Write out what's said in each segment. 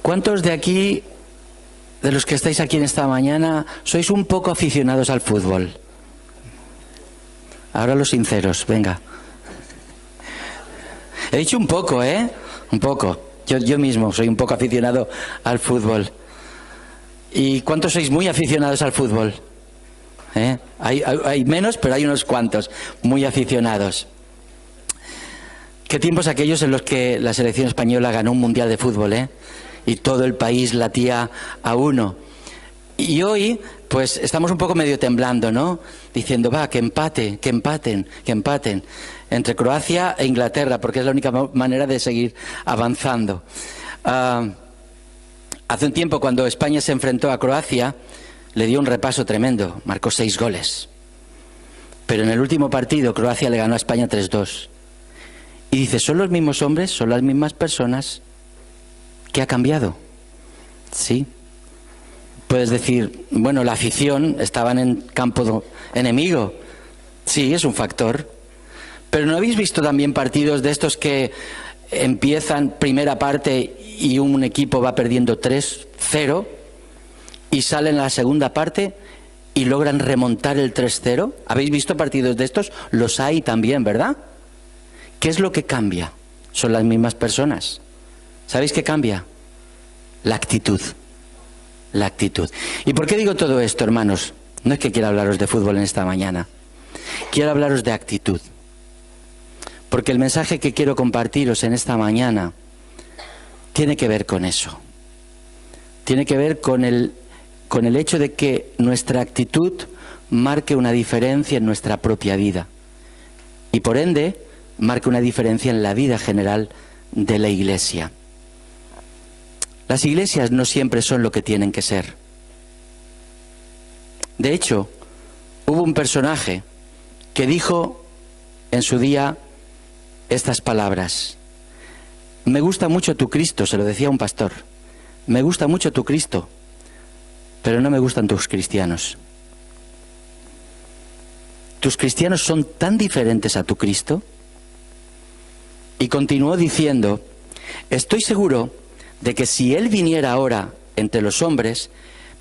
¿Cuántos de aquí, de los que estáis aquí en esta mañana, sois un poco aficionados al fútbol? Ahora los sinceros, venga. He dicho un poco, ¿eh? Un poco. Yo mismo soy un poco aficionado al fútbol. ¿Y cuántos sois muy aficionados al fútbol? Hay menos, pero hay unos cuantos muy aficionados. Qué tiempos aquellos en los que la selección española ganó un mundial de fútbol, ¿eh? Y todo el país latía a uno. Y hoy, pues estamos un poco medio temblando, ¿no? Diciendo, va, que empaten entre Croacia e Inglaterra, porque es la única manera de seguir avanzando. Hace un tiempo, cuando España se enfrentó a Croacia, le dio un repaso tremendo, marcó 6 goles. Pero en el último partido, Croacia le ganó a España 3-2. Y dice, ¿son los mismos hombres? ¿Son las mismas personas? ¿Qué ha cambiado? Sí. Puedes decir, bueno, la afición estaba en campo enemigo. Sí, es un factor. Pero ¿no habéis visto también partidos de estos que empiezan primera parte y un equipo va perdiendo 3-0 y salen a la segunda parte y logran remontar el 3-0? ¿Habéis visto partidos de estos? Los hay también, ¿verdad? ¿Qué es lo que cambia? Son las mismas personas. ¿Sabéis qué cambia? La actitud. La actitud. ¿Y por qué digo todo esto, hermanos? No es que quiera hablaros de fútbol en esta mañana. Quiero hablaros de actitud. Porque el mensaje que quiero compartiros en esta mañana tiene que ver con eso. Tiene que ver con el hecho de que nuestra actitud marque una diferencia en nuestra propia vida. Y por ende, marque una diferencia en la vida general de la Iglesia. Las iglesias no siempre son lo que tienen que ser. De hecho, hubo un personaje que dijo en su día estas palabras. Me gusta mucho tu Cristo, se lo decía un pastor. Me gusta mucho tu Cristo, pero no me gustan tus cristianos. ¿Tus cristianos son tan diferentes a tu Cristo? Y continuó diciendo, estoy seguro de que si Él viniera ahora entre los hombres,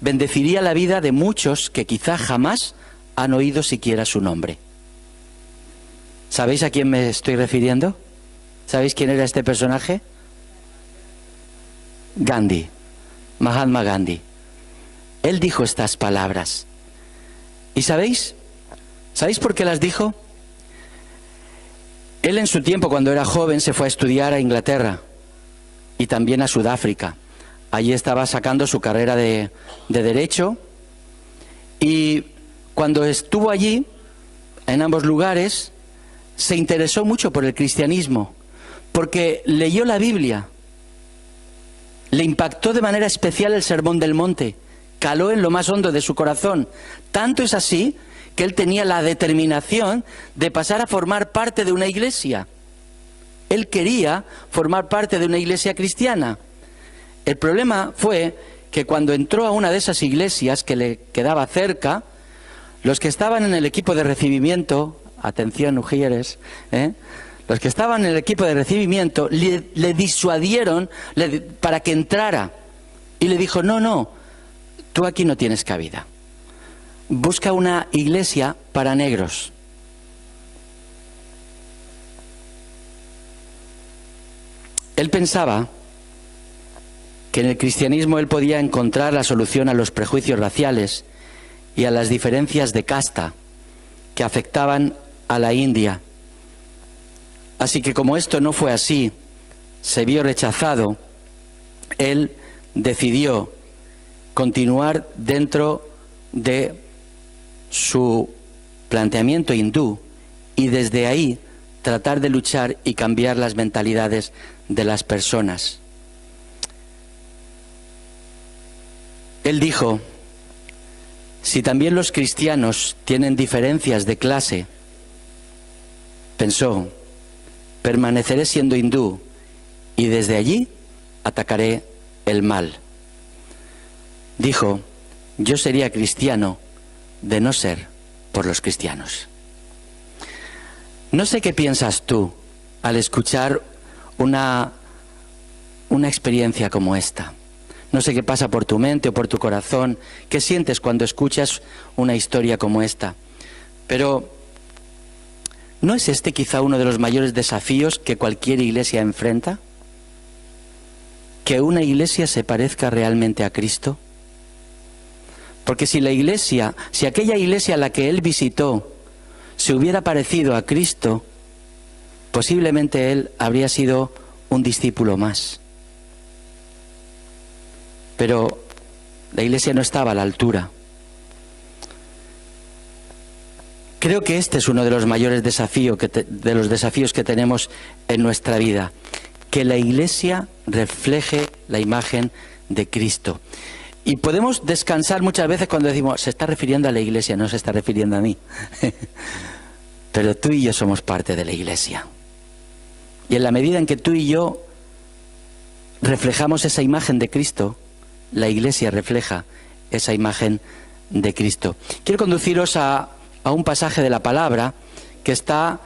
bendeciría la vida de muchos que quizá jamás han oído siquiera su nombre. ¿Sabéis a quién me estoy refiriendo? ¿Sabéis quién era este personaje? Gandhi, Mahatma Gandhi. Él dijo estas palabras. ¿Y sabéis? ¿Sabéis por qué las dijo? Él en su tiempo, cuando era joven, se fue a estudiar a Inglaterra y también a Sudáfrica. Allí estaba sacando su carrera de Derecho, y cuando estuvo allí, en ambos lugares, se interesó mucho por el cristianismo, porque leyó la Biblia. Le impactó de manera especial el Sermón del Monte, caló en lo más hondo de su corazón. Tanto es así que él tenía la determinación de pasar a formar parte de una iglesia. Él quería formar parte de una iglesia cristiana. El problema fue que cuando entró a una de esas iglesias que le quedaba cerca, los que estaban en el equipo de recibimiento, atención Ujieres, los que estaban en el equipo de recibimiento le disuadieron para que entrara. Y le dijo, no, tú aquí no tienes cabida. Busca una iglesia para negros. Él pensaba que en el cristianismo él podía encontrar la solución a los prejuicios raciales y a las diferencias de casta que afectaban a la India. Así que como esto no fue así, se vio rechazado, él decidió continuar dentro de su planteamiento hindú y desde ahí tratar de luchar y cambiar las mentalidades de las personas. Él dijo, si también los cristianos tienen diferencias de clase, pensó, permaneceré siendo hindú y desde allí atacaré el mal. Dijo, yo sería cristiano de no ser por los cristianos. No sé qué piensas tú al escuchar una experiencia como esta. No sé qué pasa por tu mente o por tu corazón, qué sientes cuando escuchas una historia como esta. Pero ¿no es este quizá uno de los mayores desafíos que cualquier iglesia enfrenta? ¿Que una iglesia se parezca realmente a Cristo? Porque si aquella iglesia a la que él visitó se hubiera parecido a Cristo, posiblemente él habría sido un discípulo más. Pero la iglesia no estaba a la altura. Creo que este es uno de los mayores desafíos que tenemos en nuestra vida, que la iglesia refleje la imagen de Cristo. Y podemos descansar muchas veces cuando decimos, se está refiriendo a la iglesia, no se está refiriendo a mí. Pero tú y yo somos parte de la iglesia. Y en la medida en que tú y yo reflejamos esa imagen de Cristo, la iglesia refleja esa imagen de Cristo. Quiero conduciros a un pasaje de la palabra que está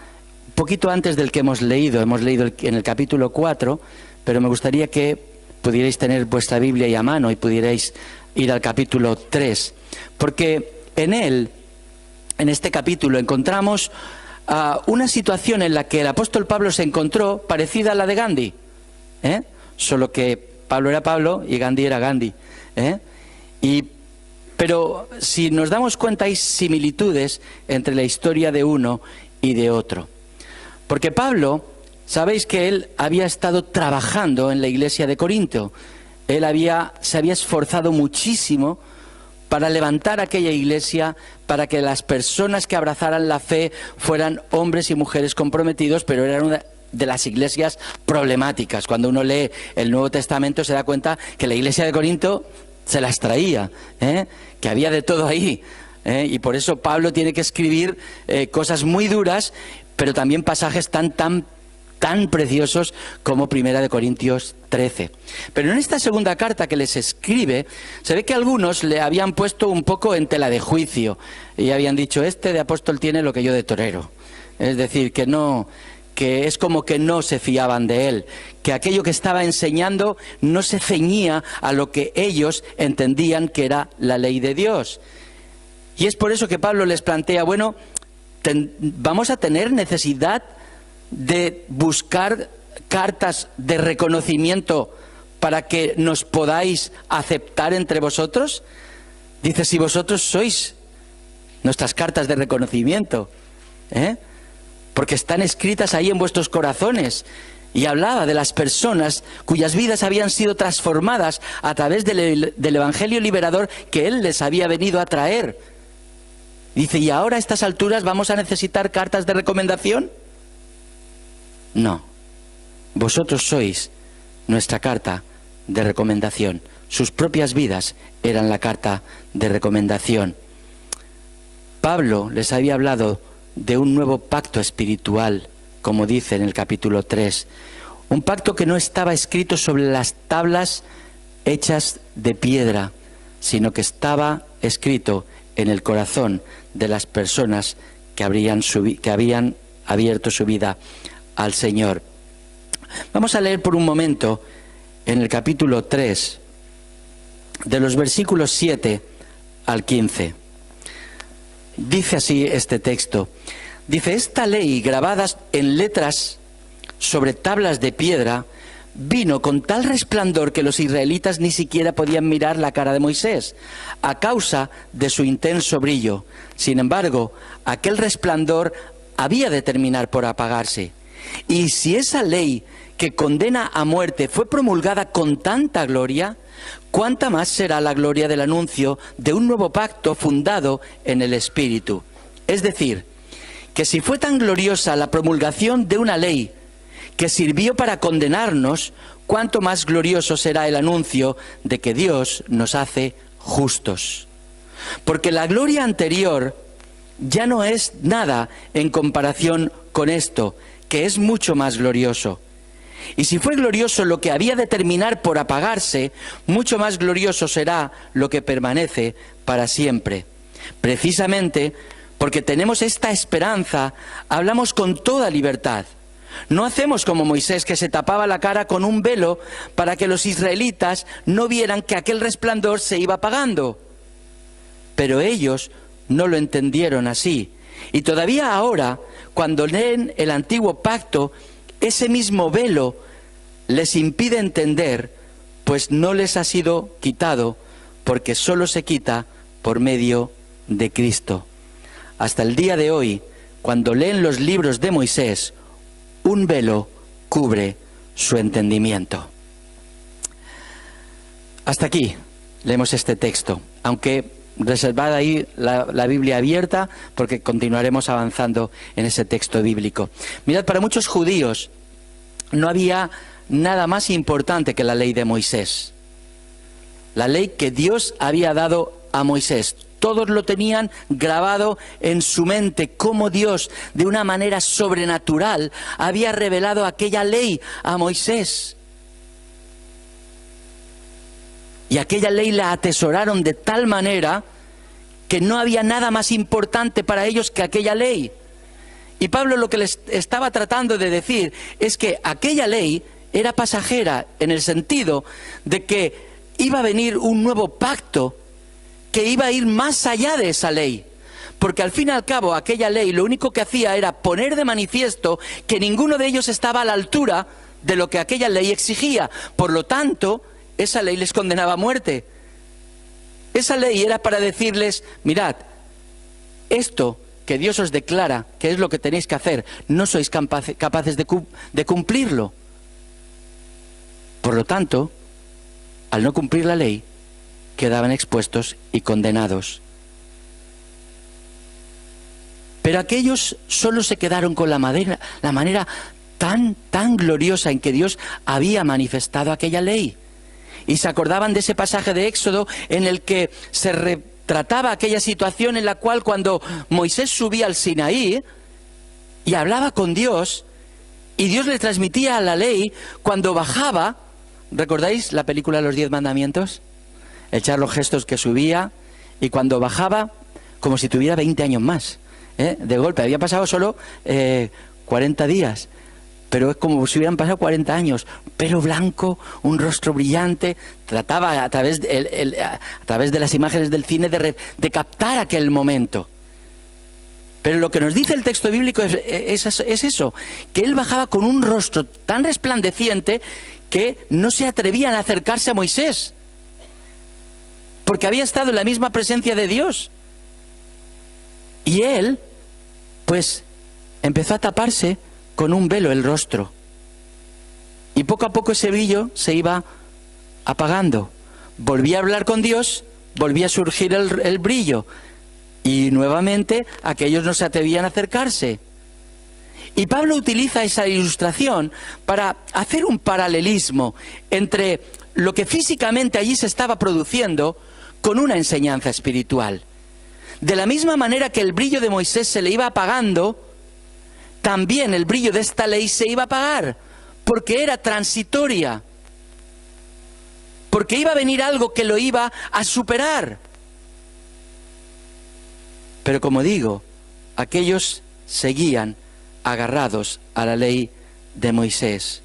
un poquito antes del que hemos leído. Hemos leído en el capítulo 4, pero me gustaría que pudierais tener vuestra Biblia ahí a mano y pudierais ir al capítulo 3, porque en este capítulo encontramos una situación en la que el apóstol Pablo se encontró parecida a la de Gandhi, solo que Pablo era Pablo y Gandhi era Gandhi, pero si nos damos cuenta hay similitudes entre la historia de uno y de otro, porque Pablo, sabéis que él había estado trabajando en la iglesia de Corinto. Él se había esforzado muchísimo para levantar aquella iglesia, para que las personas que abrazaran la fe fueran hombres y mujeres comprometidos, pero eran una de las iglesias problemáticas. Cuando uno lee el Nuevo Testamento se da cuenta que la iglesia de Corinto se las traía, que había de todo ahí. Y por eso Pablo tiene que escribir cosas muy duras, pero también pasajes tan preciosos como 1 Corintios 13. Pero en esta segunda carta que les escribe, se ve que algunos le habían puesto un poco en tela de juicio y habían dicho, este de apóstol tiene lo que yo de torero. Es decir, que es como que no se fiaban de él, que aquello que estaba enseñando no se ceñía a lo que ellos entendían que era la ley de Dios. Y es por eso que Pablo les plantea, bueno, vamos a tener necesidad de buscar cartas de reconocimiento para que nos podáis aceptar entre vosotros. Dice, si vosotros sois nuestras cartas de reconocimiento, porque están escritas ahí en vuestros corazones. Y hablaba de las personas cuyas vidas habían sido transformadas a través del Evangelio liberador que él les había venido a traer. Dice, ¿y ahora a estas alturas vamos a necesitar cartas de recomendación? No, vosotros sois nuestra carta de recomendación. Sus propias vidas eran la carta de recomendación. Pablo les había hablado de un nuevo pacto espiritual, como dice en el capítulo 3. Un pacto que no estaba escrito sobre las tablas hechas de piedra, sino que estaba escrito en el corazón de las personas que habían abierto su vida al Señor. Vamos a leer por un momento en el capítulo 3, de los versículos 7 al 15. Dice así este texto. Dice, esta ley grabada en letras sobre tablas de piedra vino con tal resplandor que los israelitas ni siquiera podían mirar la cara de Moisés, a causa de su intenso brillo. Sin embargo, aquel resplandor había de terminar por apagarse. Y si esa ley que condena a muerte fue promulgada con tanta gloria, ¿cuánta más será la gloria del anuncio de un nuevo pacto fundado en el Espíritu? Es decir, que si fue tan gloriosa la promulgación de una ley que sirvió para condenarnos, cuánto más glorioso será el anuncio de que Dios nos hace justos. Porque la gloria anterior ya no es nada en comparación con esto, que es mucho más glorioso. Y si fue glorioso lo que había de terminar por apagarse, mucho más glorioso será lo que permanece para siempre. Precisamente porque tenemos esta esperanza, hablamos con toda libertad, No hacemos como Moisés, que se tapaba la cara con un velo para que los israelitas no vieran que aquel resplandor se iba apagando. Pero ellos no lo entendieron así. Y todavía ahora, cuando leen el antiguo pacto, ese mismo velo les impide entender, pues no les ha sido quitado, porque solo se quita por medio de Cristo. Hasta el día de hoy, cuando leen los libros de Moisés, un velo cubre su entendimiento. Hasta aquí leemos este texto, aunque reservad ahí la Biblia abierta, porque continuaremos avanzando en ese texto bíblico. Mirad, para muchos judíos no había nada más importante que la ley de Moisés. La ley que Dios había dado a Moisés. Todos lo tenían grabado en su mente, cómo Dios, de una manera sobrenatural, había revelado aquella ley a Moisés. Y aquella ley la atesoraron de tal manera que no había nada más importante para ellos que aquella ley. Y Pablo lo que les estaba tratando de decir es que aquella ley era pasajera, en el sentido de que iba a venir un nuevo pacto que iba a ir más allá de esa ley. Porque al fin y al cabo aquella ley lo único que hacía era poner de manifiesto que ninguno de ellos estaba a la altura de lo que aquella ley exigía. Por lo tanto, esa ley les condenaba a muerte. Esa ley era para decirles, mirad, esto que Dios os declara que es lo que tenéis que hacer, no sois capaces de cumplirlo. Por lo tanto, al no cumplir la ley, quedaban expuestos y condenados. Pero aquellos solo se quedaron con la manera tan gloriosa en que Dios había manifestado aquella ley. Y se acordaban de ese pasaje de Éxodo en el que se retrataba aquella situación en la cual cuando Moisés subía al Sinaí y hablaba con Dios, y Dios le transmitía la ley, cuando bajaba, ¿recordáis la película Los 10 Mandamientos? Echar los gestos que subía, y cuando bajaba, como si tuviera 20 años más, de golpe. Había pasado solo 40 días, pero es como si hubieran pasado 40 años. Pelo blanco, un rostro brillante. Trataba a través de las imágenes del cine de captar aquel momento. Pero lo que nos dice el texto bíblico es eso, que él bajaba con un rostro tan resplandeciente que no se atrevían a acercarse a Moisés, porque había estado en la misma presencia de Dios. Y él, pues, empezó a taparse con un velo el rostro. Y poco a poco ese brillo se iba apagando. Volvía a hablar con Dios, volvía a surgir el brillo. Y nuevamente aquellos no se atrevían a acercarse. Y Pablo utiliza esa ilustración para hacer un paralelismo entre lo que físicamente allí se estaba produciendo con una enseñanza espiritual. De la misma manera que el brillo de Moisés se le iba apagando, también el brillo de esta ley se iba a apagar, porque era transitoria, porque iba a venir algo que lo iba a superar. Pero como digo, aquellos seguían agarrados a la ley de Moisés.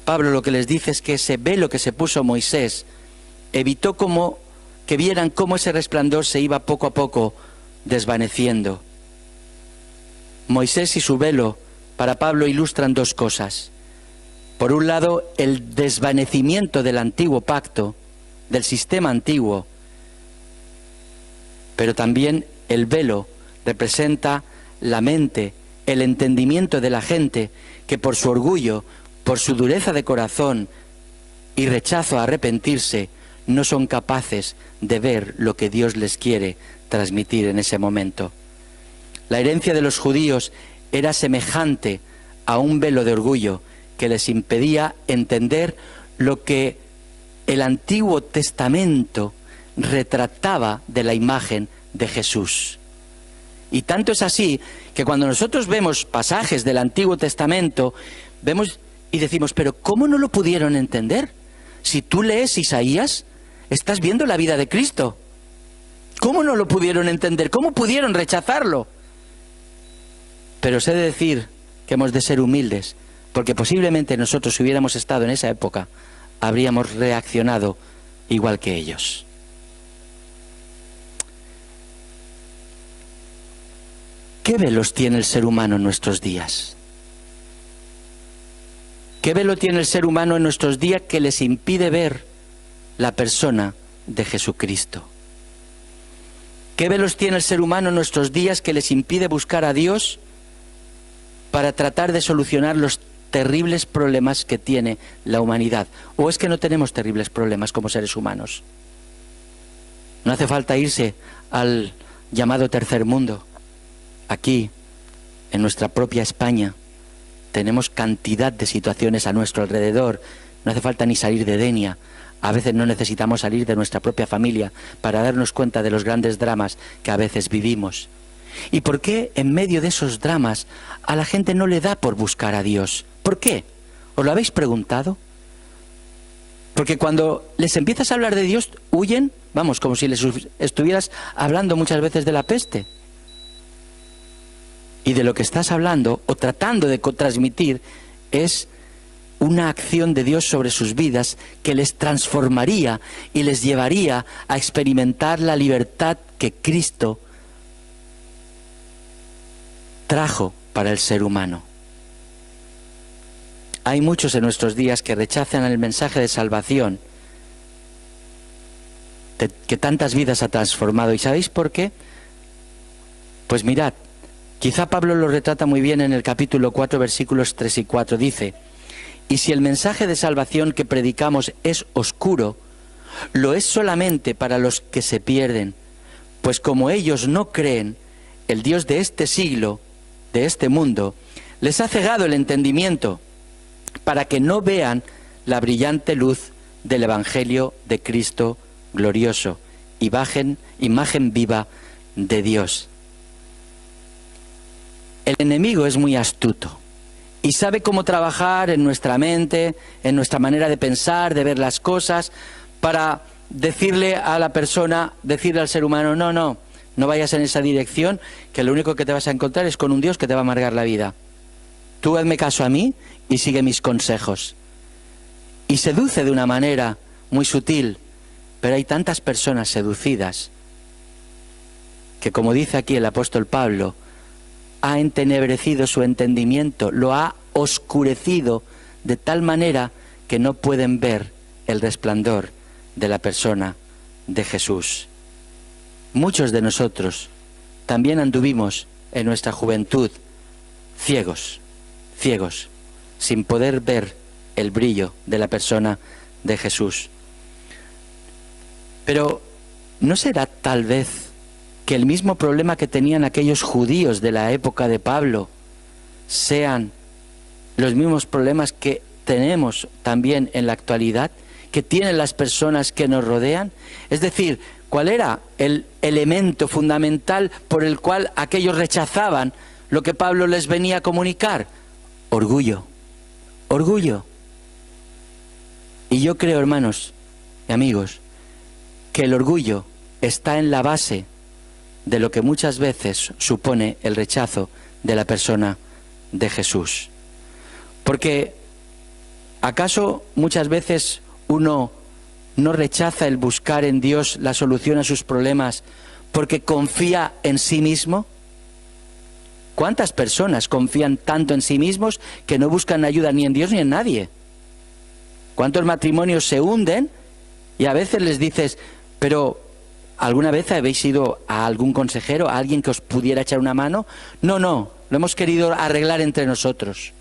Pablo lo que les dice es que ese velo que se puso Moisés evitó que vieran cómo ese resplandor se iba poco a poco desvaneciendo. Moisés y su velo, para Pablo, ilustran dos cosas. Por un lado, el desvanecimiento del antiguo pacto, del sistema antiguo, pero también el velo representa la mente, el entendimiento de la gente que por su orgullo, por su dureza de corazón y rechazo a arrepentirse, no son capaces de ver lo que Dios les quiere transmitir en ese momento. La herencia de los judíos era semejante a un velo de orgullo que les impedía entender lo que el Antiguo Testamento retrataba de la imagen de Jesús. Y tanto es así que cuando nosotros vemos pasajes del Antiguo Testamento, vemos y decimos, pero ¿cómo no lo pudieron entender? Si tú lees Isaías, estás viendo la vida de Cristo. ¿Cómo no lo pudieron entender? ¿Cómo pudieron rechazarlo? Pero sé decir que hemos de ser humildes, porque posiblemente nosotros, si hubiéramos estado en esa época, habríamos reaccionado igual que ellos. ¿Qué velos tiene el ser humano en nuestros días? ¿Qué velo tiene el ser humano en nuestros días que les impide ver la persona de Jesucristo? ¿Qué velos tiene el ser humano en nuestros días que les impide buscar a Dios para tratar de solucionar los terribles problemas que tiene la humanidad? ¿O es que no tenemos terribles problemas como seres humanos? No hace falta irse al llamado tercer mundo. Aquí, en nuestra propia España, tenemos cantidad de situaciones a nuestro alrededor. No hace falta ni salir de Denia. A veces no necesitamos salir de nuestra propia familia para darnos cuenta de los grandes dramas que a veces vivimos. ¿Y por qué en medio de esos dramas a la gente no le da por buscar a Dios? ¿Por qué? ¿Os lo habéis preguntado? Porque cuando les empiezas a hablar de Dios, huyen, vamos, como si les estuvieras hablando muchas veces de la peste. Y de lo que estás hablando o tratando de transmitir es una acción de Dios sobre sus vidas que les transformaría y les llevaría a experimentar la libertad que Cristo trajo para el ser humano. Hay muchos en nuestros días que rechazan el mensaje de salvación que tantas vidas ha transformado. ¿Y sabéis por qué? Pues mirad, quizá Pablo lo retrata muy bien en el capítulo 4, versículos 3 y 4. Dice: y si el mensaje de salvación que predicamos es oscuro, lo es solamente para los que se pierden, pues como ellos no creen, el Dios de este siglo, de este mundo, les ha cegado el entendimiento para que no vean la brillante luz del Evangelio de Cristo glorioso, imagen viva de Dios. El enemigo es muy astuto y sabe cómo trabajar en nuestra mente, en nuestra manera de pensar, de ver las cosas, para decirle a la persona, decirle al ser humano: no vayas en esa dirección, que lo único que te vas a encontrar es con un Dios que te va a amargar la vida. Tú hazme caso a mí y sigue mis consejos. Y seduce de una manera muy sutil, pero hay tantas personas seducidas que, como dice aquí el apóstol Pablo, ha entenebrecido su entendimiento, lo ha oscurecido de tal manera que no pueden ver el resplandor de la persona de Jesús. Muchos de nosotros también anduvimos en nuestra juventud ciegos, sin poder ver el brillo de la persona de Jesús. Pero ¿no será tal vez que el mismo problema que tenían aquellos judíos de la época de Pablo sean los mismos problemas que tenemos también en la actualidad, que tienen las personas que nos rodean? Es decir, ¿cuál era el elemento fundamental por el cual aquellos rechazaban lo que Pablo les venía a comunicar? Orgullo. Y yo creo, hermanos y amigos, que el orgullo está en la base de lo que muchas veces supone el rechazo de la persona de Jesús. Porque ¿acaso muchas veces uno no rechaza el buscar en Dios la solución a sus problemas porque confía en sí mismo? ¿Cuántas personas confían tanto en sí mismos que no buscan ayuda ni en Dios ni en nadie? ¿Cuántos matrimonios se hunden y a veces les dices: pero ¿alguna vez habéis ido a algún consejero, a alguien que os pudiera echar una mano? No, lo hemos querido arreglar entre nosotros.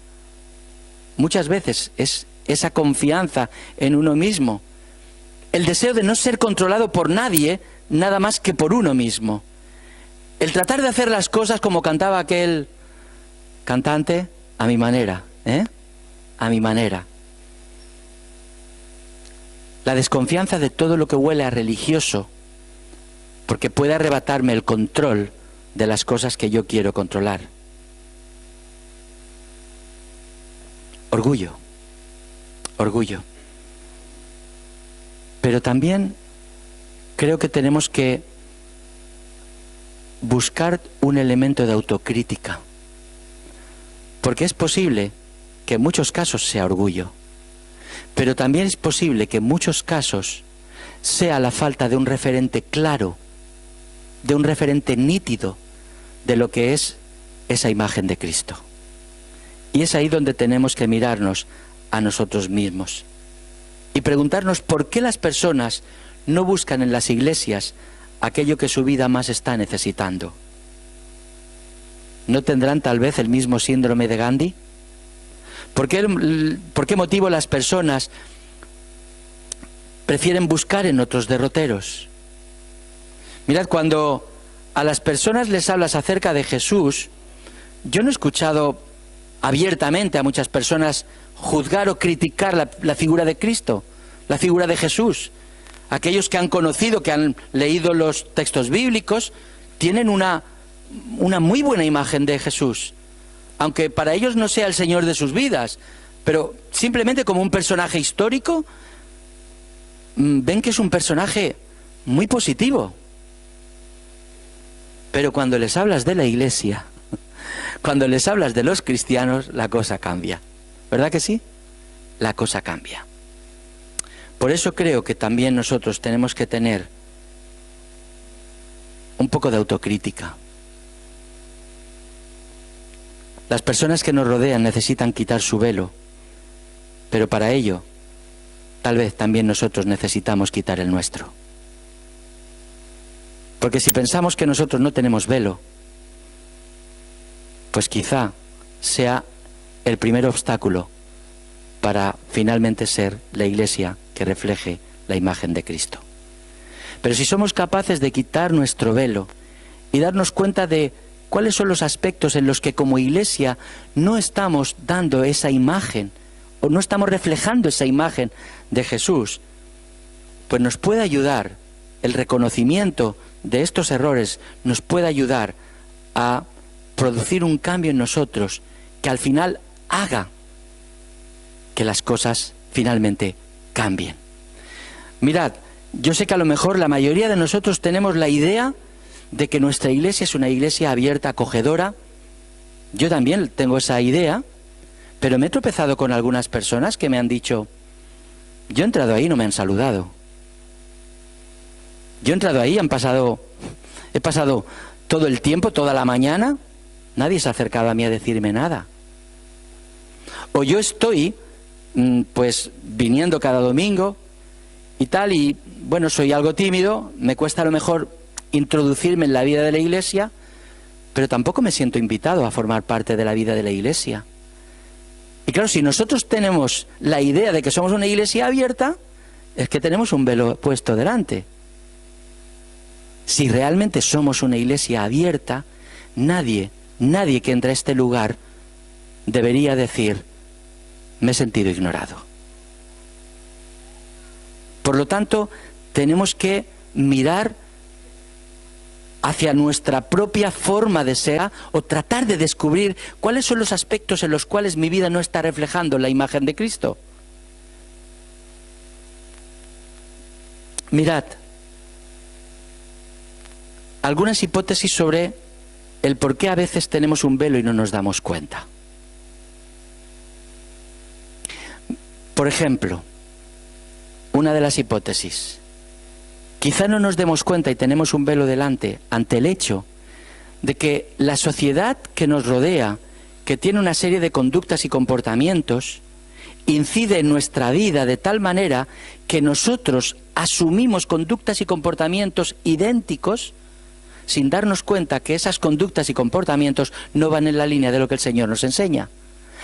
Muchas veces es esa confianza en uno mismo, el deseo de no ser controlado por nadie, nada más que por uno mismo. El tratar de hacer las cosas como cantaba aquel cantante, a mi manera, a mi manera. La desconfianza de todo lo que huele a religioso, porque puede arrebatarme el control de las cosas que yo quiero controlar. Orgullo. Pero también creo que tenemos que buscar un elemento de autocrítica. Porque es posible que en muchos casos sea orgullo, pero también es posible que en muchos casos sea la falta de un referente claro, de un referente nítido de lo que es esa imagen de Cristo. Y es ahí donde tenemos que mirarnos a nosotros mismos y preguntarnos por qué las personas no buscan en las iglesias aquello que su vida más está necesitando. ¿No tendrán tal vez el mismo síndrome de Gandhi? ¿Por qué motivo las personas prefieren buscar en otros derroteros? Mirad, cuando a las personas les hablas acerca de Jesús, yo no he escuchado abiertamente a muchas personas juzgar o criticar la figura de Cristo, la figura de Jesús. Aquellos que han conocido, que han leído los textos bíblicos, tienen una muy buena imagen de Jesús, aunque para ellos no sea el Señor de sus vidas, pero simplemente como un personaje histórico, ven que es un personaje muy positivo. Pero cuando les hablas de la iglesia, cuando les hablas de los cristianos, la cosa cambia. ¿Verdad que sí? La cosa cambia. Por eso creo que también nosotros tenemos que tener un poco de autocrítica. Las personas que nos rodean necesitan quitar su velo, pero para ello, tal vez también nosotros necesitamos quitar el nuestro. Porque si pensamos que nosotros no tenemos velo, pues quizá sea el primer obstáculo para finalmente ser la iglesia que refleje la imagen de Cristo. Pero si somos capaces de quitar nuestro velo y darnos cuenta de cuáles son los aspectos en los que como iglesia no estamos dando esa imagen o no estamos reflejando esa imagen de Jesús, pues nos puede ayudar el reconocimiento de estos errores, nos puede ayudar a producir un cambio en nosotros que al final haga que las cosas finalmente cambien. Mirad, yo sé que a lo mejor la mayoría de nosotros tenemos la idea de que nuestra iglesia es una iglesia abierta, acogedora. Yo también tengo esa idea, pero me he tropezado con algunas personas que me han dicho: yo he entrado ahí y no me han saludado. Yo he entrado ahí, he pasado todo el tiempo, toda la mañana, nadie se ha acercado a mí a decirme nada. O yo estoy, pues, viniendo cada domingo y tal, y bueno, soy algo tímido, me cuesta a lo mejor introducirme en la vida de la iglesia, pero tampoco me siento invitado a formar parte de la vida de la iglesia. Y claro, si nosotros tenemos la idea de que somos una iglesia abierta, es que tenemos un velo puesto delante. Si realmente somos una iglesia abierta, nadie que entra a este lugar debería decir: me he sentido ignorado. Por lo tanto, tenemos que mirar hacia nuestra propia forma de ser o tratar de descubrir cuáles son los aspectos en los cuales mi vida no está reflejando la imagen de Cristo. Mirad, algunas hipótesis sobre el por qué a veces tenemos un velo y no nos damos cuenta. Por ejemplo, una de las hipótesis: quizá no nos demos cuenta y tenemos un velo delante ante el hecho de que la sociedad que nos rodea, que tiene una serie de conductas y comportamientos, incide en nuestra vida de tal manera que nosotros asumimos conductas y comportamientos idénticos sin darnos cuenta que esas conductas y comportamientos no van en la línea de lo que el Señor nos enseña,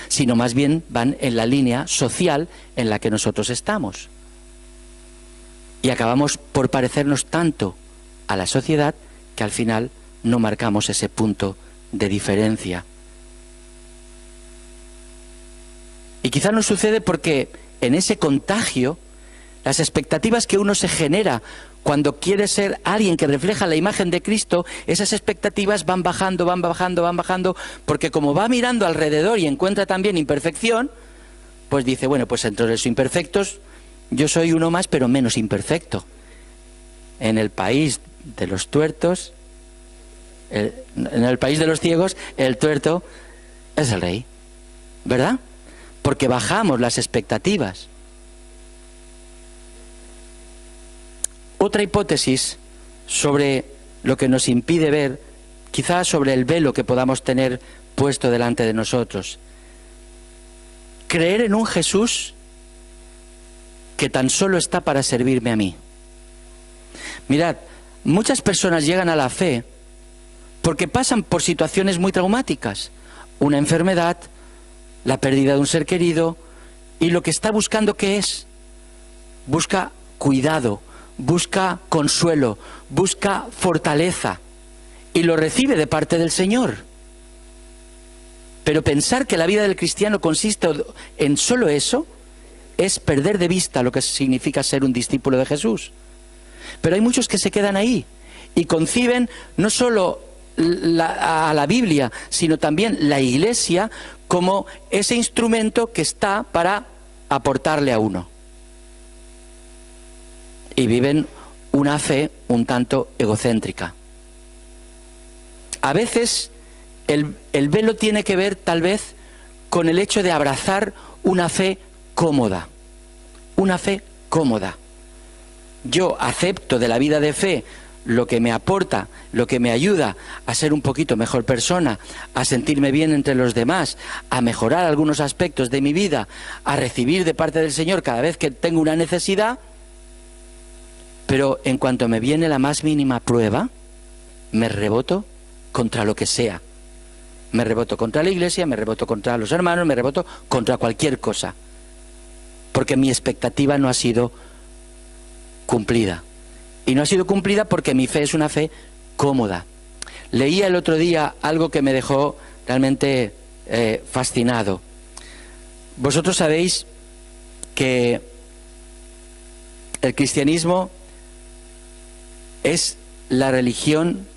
sino más bien van en la línea social en la que nosotros estamos. Y acabamos por parecernos tanto a la sociedad que al final no marcamos ese punto de diferencia. Y quizá nos sucede porque en ese contagio, las expectativas que uno se genera cuando quiere ser alguien que refleja la imagen de Cristo, esas expectativas van bajando, porque como va mirando alrededor y encuentra también imperfección, pues dice: bueno, pues entre los imperfectos yo soy uno más, pero menos imperfecto. En el país de los tuertos, en el país de los ciegos, el tuerto es el rey. ¿verdad? Porque bajamos las expectativas. Otra hipótesis sobre lo que nos impide ver, quizás sobre el velo que podamos tener puesto delante de nosotros. Creer en un Jesús que tan solo está para servirme a mí. Mirad, muchas personas llegan a la fe porque pasan por situaciones muy traumáticas, una enfermedad, la pérdida de un ser querido, y lo que está buscando, ¿qué es? Busca cuidado, busca consuelo, busca fortaleza, y lo recibe de parte del Señor. Pero pensar que la vida del cristiano consiste en solo eso es perder de vista lo que significa ser un discípulo de Jesús. Pero hay muchos que se quedan ahí y conciben no solo a la Biblia, sino también la Iglesia como ese instrumento que está para aportarle a uno. Y viven una fe un tanto egocéntrica. A veces el velo tiene que ver tal vez con el hecho de abrazar una fe cómoda. Una fe cómoda. Yo acepto de la vida de fe lo que me aporta, lo que me ayuda a ser un poquito mejor persona, a sentirme bien entre los demás, a mejorar algunos aspectos de mi vida, a recibir de parte del Señor cada vez que tengo una necesidad, pero en cuanto me viene la más mínima prueba, me reboto contra lo que sea. Me reboto contra la Iglesia, me reboto contra los hermanos, me reboto contra cualquier cosa. Porque mi expectativa no ha sido cumplida. Y no ha sido cumplida porque mi fe es una fe cómoda. Leía el otro día algo que me dejó realmente fascinado. Vosotros sabéis que el cristianismo es la religión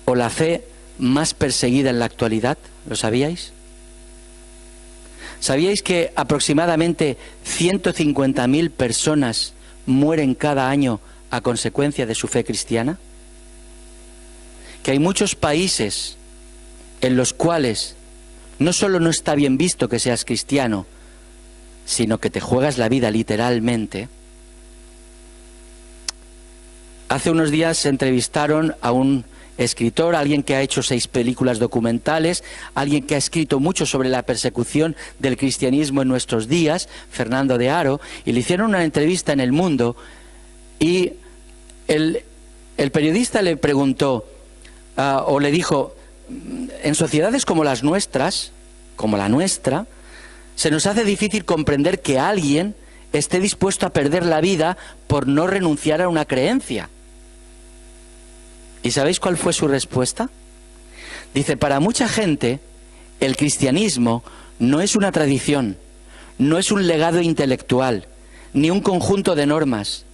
o la fe más perseguida en la actualidad. ¿Lo sabíais? ¿Sabíais que aproximadamente 150.000 personas mueren cada año a consecuencia de su fe cristiana? Que hay muchos países en los cuales no solo no está bien visto que seas cristiano, sino que te juegas la vida literalmente. Hace unos días se entrevistaron a un escritor, alguien que ha hecho 6 películas documentales, alguien que ha escrito mucho sobre la persecución del cristianismo en nuestros días, Fernando de Haro, y le hicieron una entrevista en El Mundo, y el periodista le preguntó, o le dijo, en sociedades como las nuestras, como la nuestra, se nos hace difícil comprender que alguien esté dispuesto a perder la vida por no renunciar a una creencia. ¿Y sabéis cuál fue su respuesta? Dice, para mucha gente, el cristianismo no es una tradición, no es un legado intelectual, ni un conjunto de normas.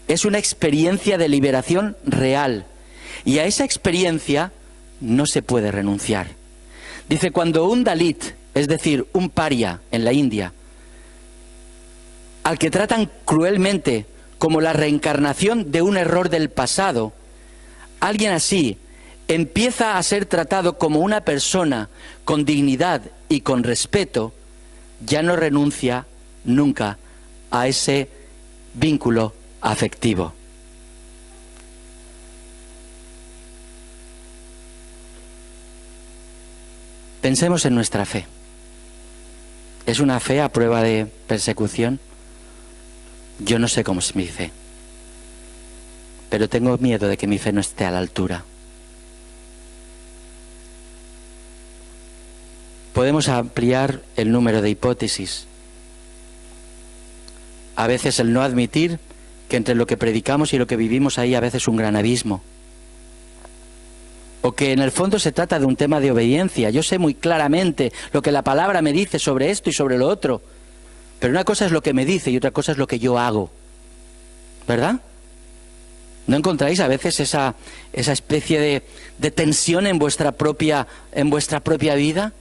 Es una experiencia de liberación real. Y a esa experiencia no se puede renunciar. Dice, cuando un Dalit, es decir, un paria en la India, al que tratan cruelmente como la reencarnación de un error del pasado, alguien así empieza a ser tratado como una persona con dignidad y con respeto, ya no renuncia nunca a ese vínculo afectivo. Pensemos en nuestra fe. ¿Es una fe a prueba de persecución? Yo no sé cómo es mi fe, pero tengo miedo de que mi fe no esté a la altura. Podemos ampliar el número de hipótesis. A veces el no admitir que entre lo que predicamos y lo que vivimos hay a veces un gran abismo. O que en el fondo se trata de un tema de obediencia. Yo sé muy claramente lo que la palabra me dice sobre esto y sobre lo otro. Pero una cosa es lo que me dice y otra cosa es lo que yo hago. ¿Verdad? ¿No encontráis a veces esa especie de tensión en vuestra propia vida?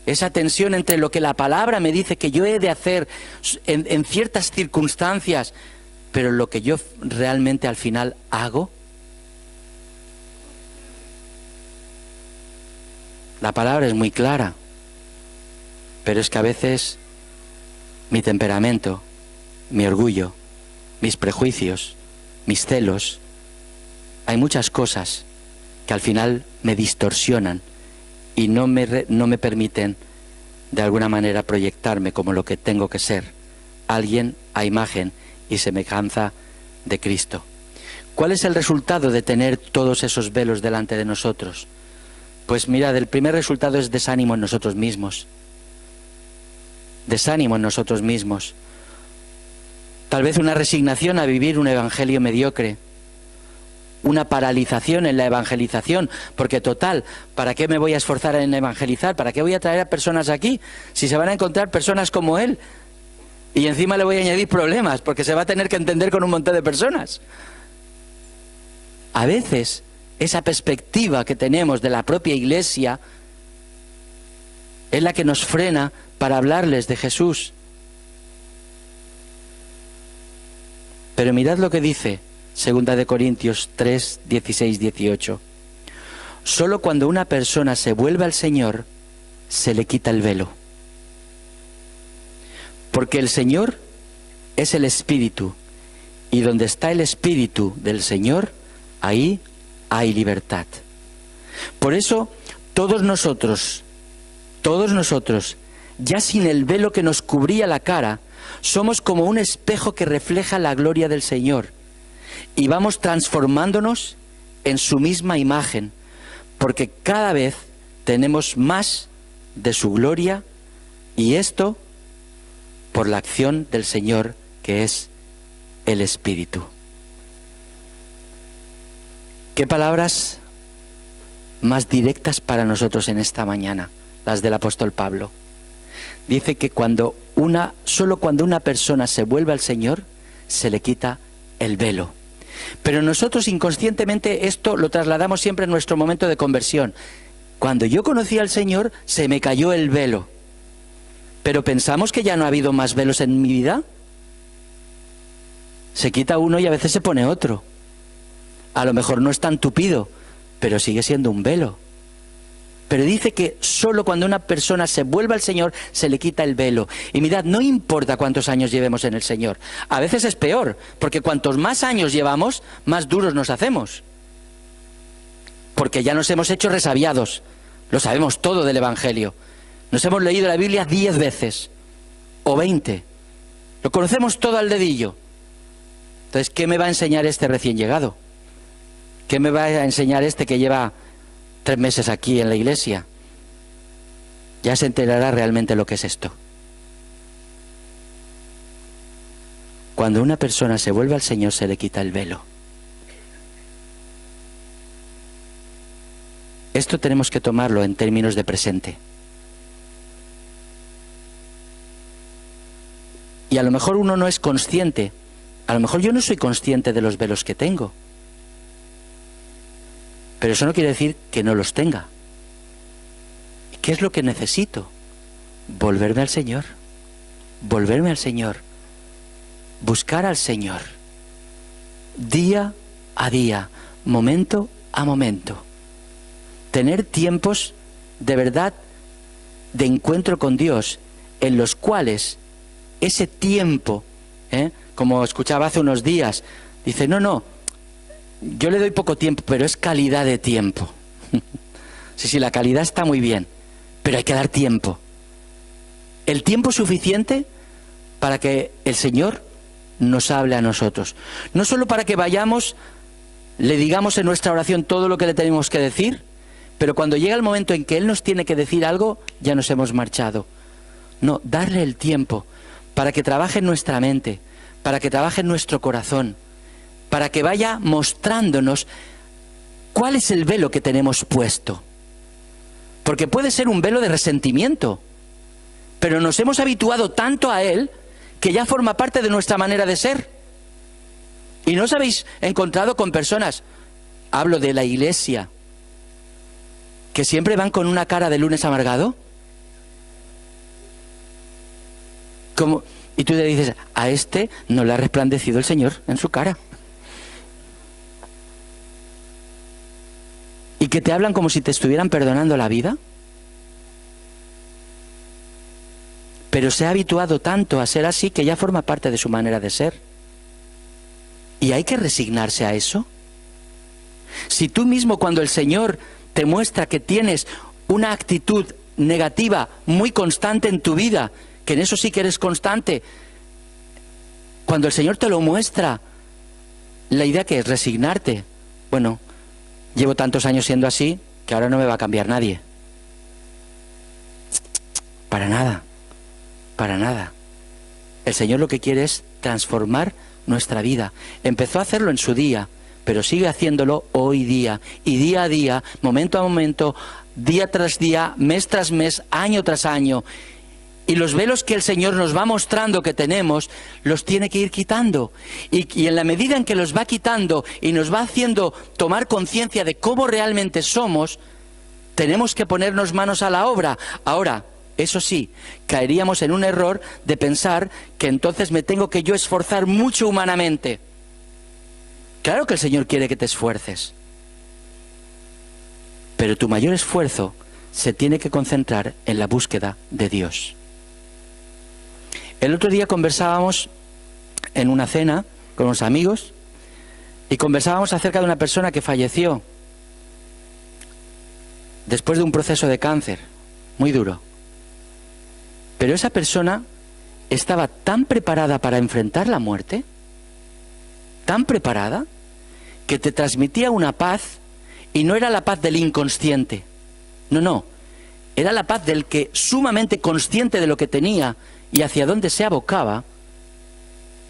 Esa tensión entre lo que la palabra me dice que yo he de hacer en ciertas circunstancias, pero lo que yo realmente al final hago. La palabra es muy clara. Pero es que a veces mi temperamento, mi orgullo, mis prejuicios, mis celos, hay muchas cosas que al final me distorsionan y no me permiten de alguna manera proyectarme como lo que tengo que ser, alguien a imagen y semejanza de Cristo. ¿Cuál es el resultado de tener todos esos velos delante de nosotros? Pues mirad, el primer resultado es desánimo en nosotros mismos. Desánimo en nosotros mismos. Tal vez una resignación a vivir un evangelio mediocre. Una paralización en la evangelización, porque total, ¿para qué me voy a esforzar en evangelizar? ¿Para qué voy a traer a personas aquí? Si se van a encontrar personas como él. Y encima le voy a añadir problemas, porque se va a tener que entender con un montón de personas. A veces, esa perspectiva que tenemos de la propia Iglesia es la que nos frena para hablarles de Jesús. Pero mirad lo que dice 2 de Corintios 3, 16, 18. Solo cuando una persona se vuelve al Señor, se le quita el velo. Porque el Señor es el Espíritu, y donde está el Espíritu del Señor, ahí hay libertad. Por eso, todos nosotros, ya sin el velo que nos cubría la cara, somos como un espejo que refleja la gloria del Señor. Y vamos transformándonos en su misma imagen, porque cada vez tenemos más de su gloria, y esto por la acción del Señor, que es el Espíritu. ¿Qué palabras más directas para nosotros en esta mañana? Las del apóstol Pablo. Dice que solo cuando una persona se vuelve al Señor, se le quita el velo. Pero nosotros inconscientemente esto lo trasladamos siempre en nuestro momento de conversión. Cuando yo conocí al Señor, se me cayó el velo. Pero ¿pensamos que ya no ha habido más velos en mi vida? Se quita uno y a veces se pone otro. A lo mejor no es tan tupido, pero sigue siendo un velo. Pero dice que solo cuando una persona se vuelve al Señor, se le quita el velo. Y mirad, no importa cuántos años llevemos en el Señor. A veces es peor, porque cuantos más años llevamos, más duros nos hacemos. Porque ya nos hemos hecho resabiados. Lo sabemos todo del Evangelio. Nos hemos leído la Biblia 10 veces, o 20. Lo conocemos todo al dedillo. Entonces, ¿qué me va a enseñar este recién llegado? ¿Qué me va a enseñar este que lleva 3 meses aquí en la iglesia? Ya se enterará realmente lo que es esto. Cuando una persona se vuelve al Señor, se le quita el velo. Esto tenemos que tomarlo en términos de presente. Y a lo mejor uno no es consciente, a lo mejor yo no soy consciente de los velos que tengo. Pero eso no quiere decir que no los tenga. ¿Qué es lo que necesito? Volverme al Señor. Volverme al Señor. Buscar al Señor. Día a día, momento a momento. Tener tiempos de verdad de encuentro con Dios, en los cuales ese tiempo, como escuchaba hace unos días, dice, no, yo le doy poco tiempo, pero es calidad de tiempo. Sí, la calidad está muy bien, pero hay que dar tiempo. El tiempo suficiente para que el Señor nos hable a nosotros. No solo para que vayamos, le digamos en nuestra oración todo lo que le tenemos que decir, pero cuando llega el momento en que Él nos tiene que decir algo, ya nos hemos marchado. No, darle el tiempo para que trabaje en nuestra mente, para que trabaje en nuestro corazón, para que vaya mostrándonos cuál es el velo que tenemos puesto. Porque puede ser un velo de resentimiento, pero nos hemos habituado tanto a él que ya forma parte de nuestra manera de ser. ¿Y no os habéis encontrado con personas, hablo de la iglesia, que siempre van con una cara de lunes amargado? Y tú le dices, a este no le ha resplandecido el Señor en su cara. Y que te hablan como si te estuvieran perdonando la vida. pero se ha habituado tanto a ser así que ya forma parte de su manera de ser. ¿Y hay que resignarse a eso? Si tú mismo, cuando el Señor te muestra que tienes una actitud negativa muy constante en tu vida, que en eso sí que eres constante, cuando el Señor te lo muestra, la idea que es resignarte. Bueno, llevo tantos años siendo así que ahora no me va a cambiar nadie. Para nada, para nada. El Señor lo que quiere es transformar nuestra vida. Empezó a hacerlo en su día, pero sigue haciéndolo hoy día, y día a día, momento a momento, día tras día, mes tras mes, año tras año. Y los velos que el Señor nos va mostrando que tenemos, los tiene que ir quitando. Y en la medida en que los va quitando y nos va haciendo tomar conciencia de cómo realmente somos, tenemos que ponernos manos a la obra. Ahora, eso sí, caeríamos en un error de pensar que entonces me tengo que yo esforzar mucho humanamente. Claro que el Señor quiere que te esfuerces, pero tu mayor esfuerzo se tiene que concentrar en la búsqueda de Dios. El otro día conversábamos en una cena con unos amigos y conversábamos acerca de una persona que falleció después de un proceso de cáncer muy duro. Pero esa persona estaba tan preparada para enfrentar la muerte, tan preparada, que te transmitía una paz, y no era la paz del inconsciente. No, era la paz del que, sumamente consciente de lo que tenía y hacia dónde se abocaba,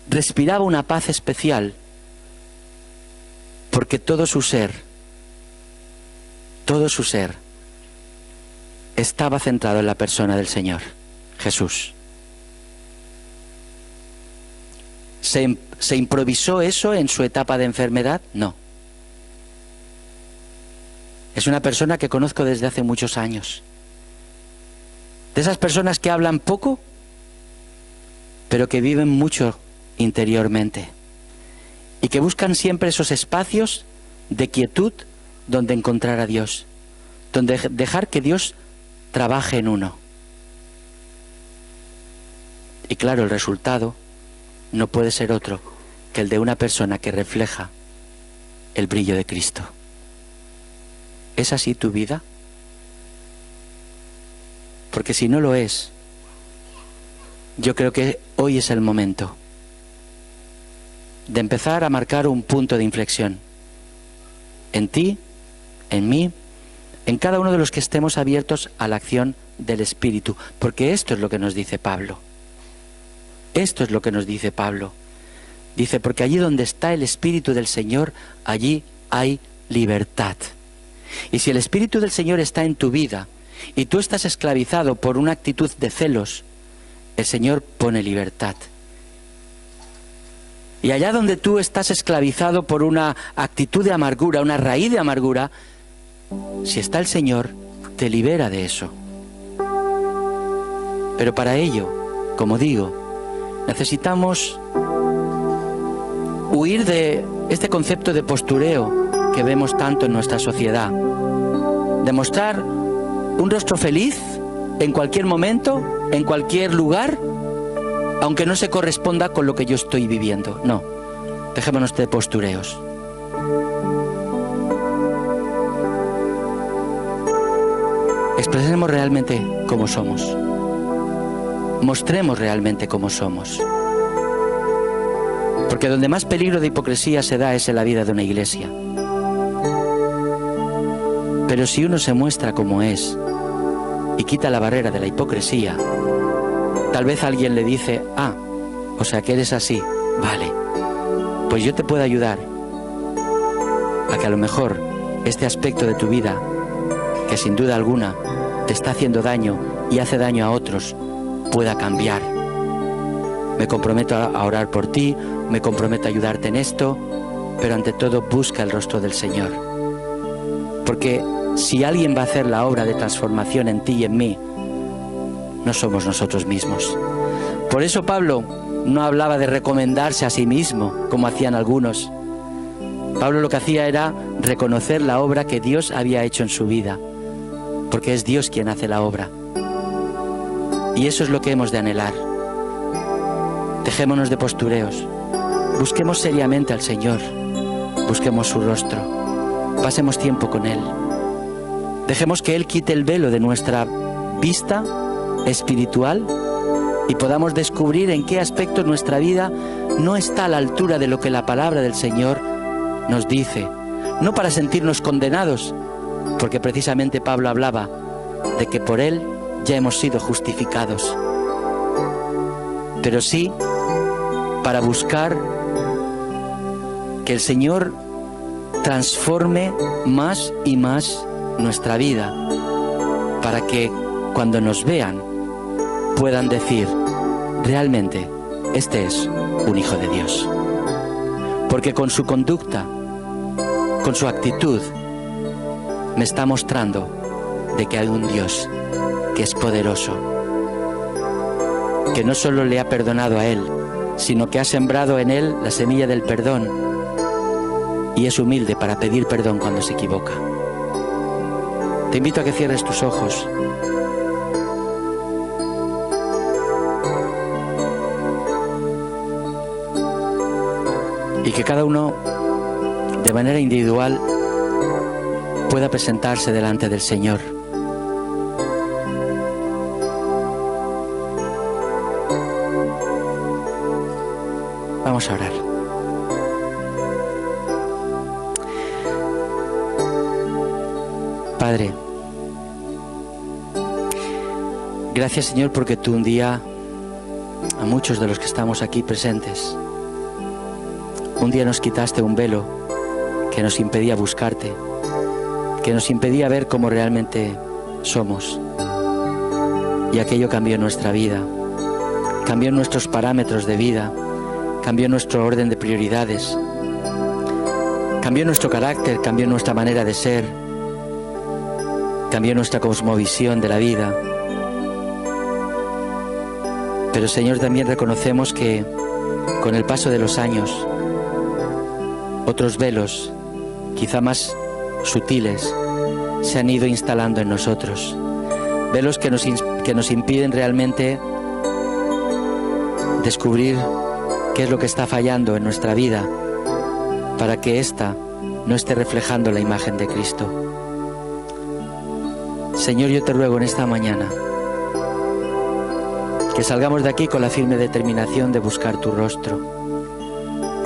respiraba una paz especial, porque todo su ser estaba centrado en la persona del Señor, Jesús. ¿Se improvisó eso en su etapa de enfermedad? No. Es una persona que conozco desde hace muchos años. De esas personas que hablan poco, pero que viven mucho interiormente. Y que buscan siempre esos espacios de quietud donde encontrar a Dios. Donde dejar que Dios trabaje en uno. Y claro, el resultado no puede ser otro que el de una persona que refleja el brillo de Cristo. ¿Es así tu vida? Porque si no lo es, yo creo que hoy es el momento de empezar a marcar un punto de inflexión. En ti, en mí, en cada uno de los que estemos abiertos a la acción del Espíritu. Porque esto es lo que nos dice Pablo. Esto es lo que nos dice Pablo. Dice, porque allí donde está el Espíritu del Señor, allí hay libertad. Y si el Espíritu del Señor está en tu vida y tú estás esclavizado por una actitud de celos, el Señor pone libertad. Y allá donde tú estás esclavizado por una actitud de amargura, una raíz de amargura, si está el Señor, te libera de eso. Pero para ello, como digo, necesitamos huir de este concepto de postureo que vemos tanto en nuestra sociedad. Demostrar un rostro feliz en cualquier momento, en cualquier lugar, aunque no se corresponda con lo que yo estoy viviendo. No, dejémonos de postureos. Expresemos realmente cómo somos. Mostremos realmente cómo somos. Porque donde más peligro de hipocresía se da es en la vida de una iglesia. Pero si uno se muestra como es y quita la barrera de la hipocresía, tal vez alguien le dice, ah, o sea que eres así, vale, pues yo te puedo ayudar a que a lo mejor este aspecto de tu vida, que sin duda alguna te está haciendo daño y hace daño a otros, pueda cambiar. Me comprometo a orar por ti, me comprometo a ayudarte en esto, pero ante todo busca el rostro del Señor. Porque si alguien va a hacer la obra de transformación en ti y en mí, no somos nosotros mismos. Por eso Pablo no hablaba de recomendarse a sí mismo, como hacían algunos. Pablo lo que hacía era reconocer la obra que Dios había hecho en su vida, porque es Dios quien hace la obra. Y eso es lo que hemos de anhelar. Dejémonos de postureos. Busquemos seriamente al Señor. Busquemos su rostro. Pasemos tiempo con Él. Dejemos que Él quite el velo de nuestra vista espiritual y podamos descubrir en qué aspecto nuestra vida no está a la altura de lo que la palabra del Señor nos dice. No para sentirnos condenados, porque precisamente Pablo hablaba de que por Él ya hemos sido justificados, pero sí para buscar que el Señor transforme más y más nuestra vida, para que cuando nos vean puedan decir, realmente este es un hijo de Dios, porque con su conducta, con su actitud, me está mostrando de que hay un Dios que es poderoso, que no solo le ha perdonado a él, sino que ha sembrado en él la semilla del perdón y es humilde para pedir perdón cuando se equivoca. Te invito a que cierres tus ojos. Y que cada uno, de manera individual, pueda presentarse delante del Señor. Vamos a orar. Padre, gracias Señor porque tú un día, a muchos de los que estamos aquí presentes, un día nos quitaste un velo que nos impedía buscarte, que nos impedía ver cómo realmente somos. Y aquello cambió nuestra vida, cambió nuestros parámetros de vida, cambió nuestro orden de prioridades, cambió nuestro carácter, cambió nuestra manera de ser, cambió nuestra cosmovisión de la vida. Pero Señor, también reconocemos que con el paso de los años, otros velos, quizá más sutiles, se han ido instalando en nosotros. Velos que nos impiden realmente descubrir qué es lo que está fallando en nuestra vida para que ésta no esté reflejando la imagen de Cristo. Señor, yo te ruego en esta mañana que salgamos de aquí con la firme determinación de buscar tu rostro,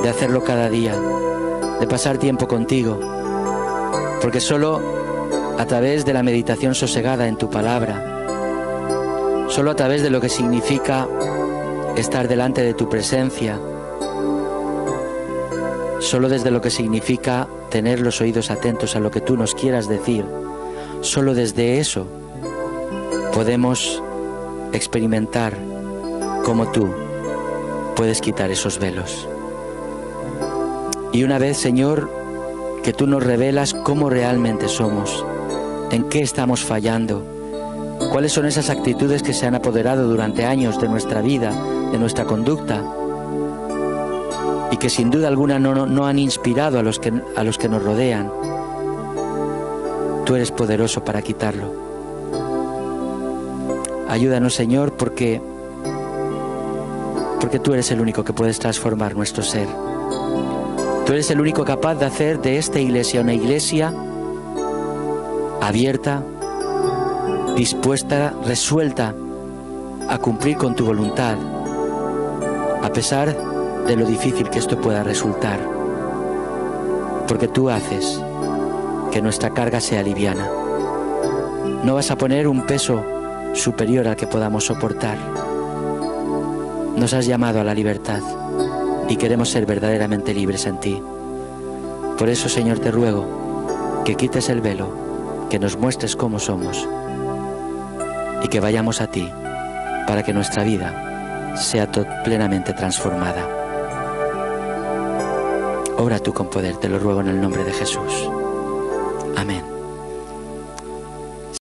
de hacerlo cada día, de pasar tiempo contigo, porque solo a través de la meditación sosegada en tu palabra, solo a través de lo que significa estar delante de tu presencia, solo desde lo que significa tener los oídos atentos a lo que tú nos quieras decir, solo desde eso podemos experimentar cómo tú puedes quitar esos velos. Y una vez, Señor, que tú nos revelas cómo realmente somos, en qué estamos fallando, cuáles son esas actitudes que se han apoderado durante años de nuestra vida, de nuestra conducta, y que sin duda alguna no han inspirado a los que nos rodean. Tú eres poderoso para quitarlo. Ayúdanos, Señor, porque tú eres el único que puedes transformar nuestro ser. Tú eres el único capaz de hacer de esta iglesia una iglesia abierta, dispuesta, resuelta a cumplir con tu voluntad, a pesar de lo difícil que esto pueda resultar, porque tú haces que nuestra carga sea liviana. No vas a poner un peso superior al que podamos soportar. Nos has llamado a la libertad y queremos ser verdaderamente libres en ti. Por eso, Señor, te ruego que quites el velo, que nos muestres cómo somos y que vayamos a ti para que nuestra vida sea plenamente transformada. Obra tú con poder, te lo ruego en el nombre de Jesús. Amén.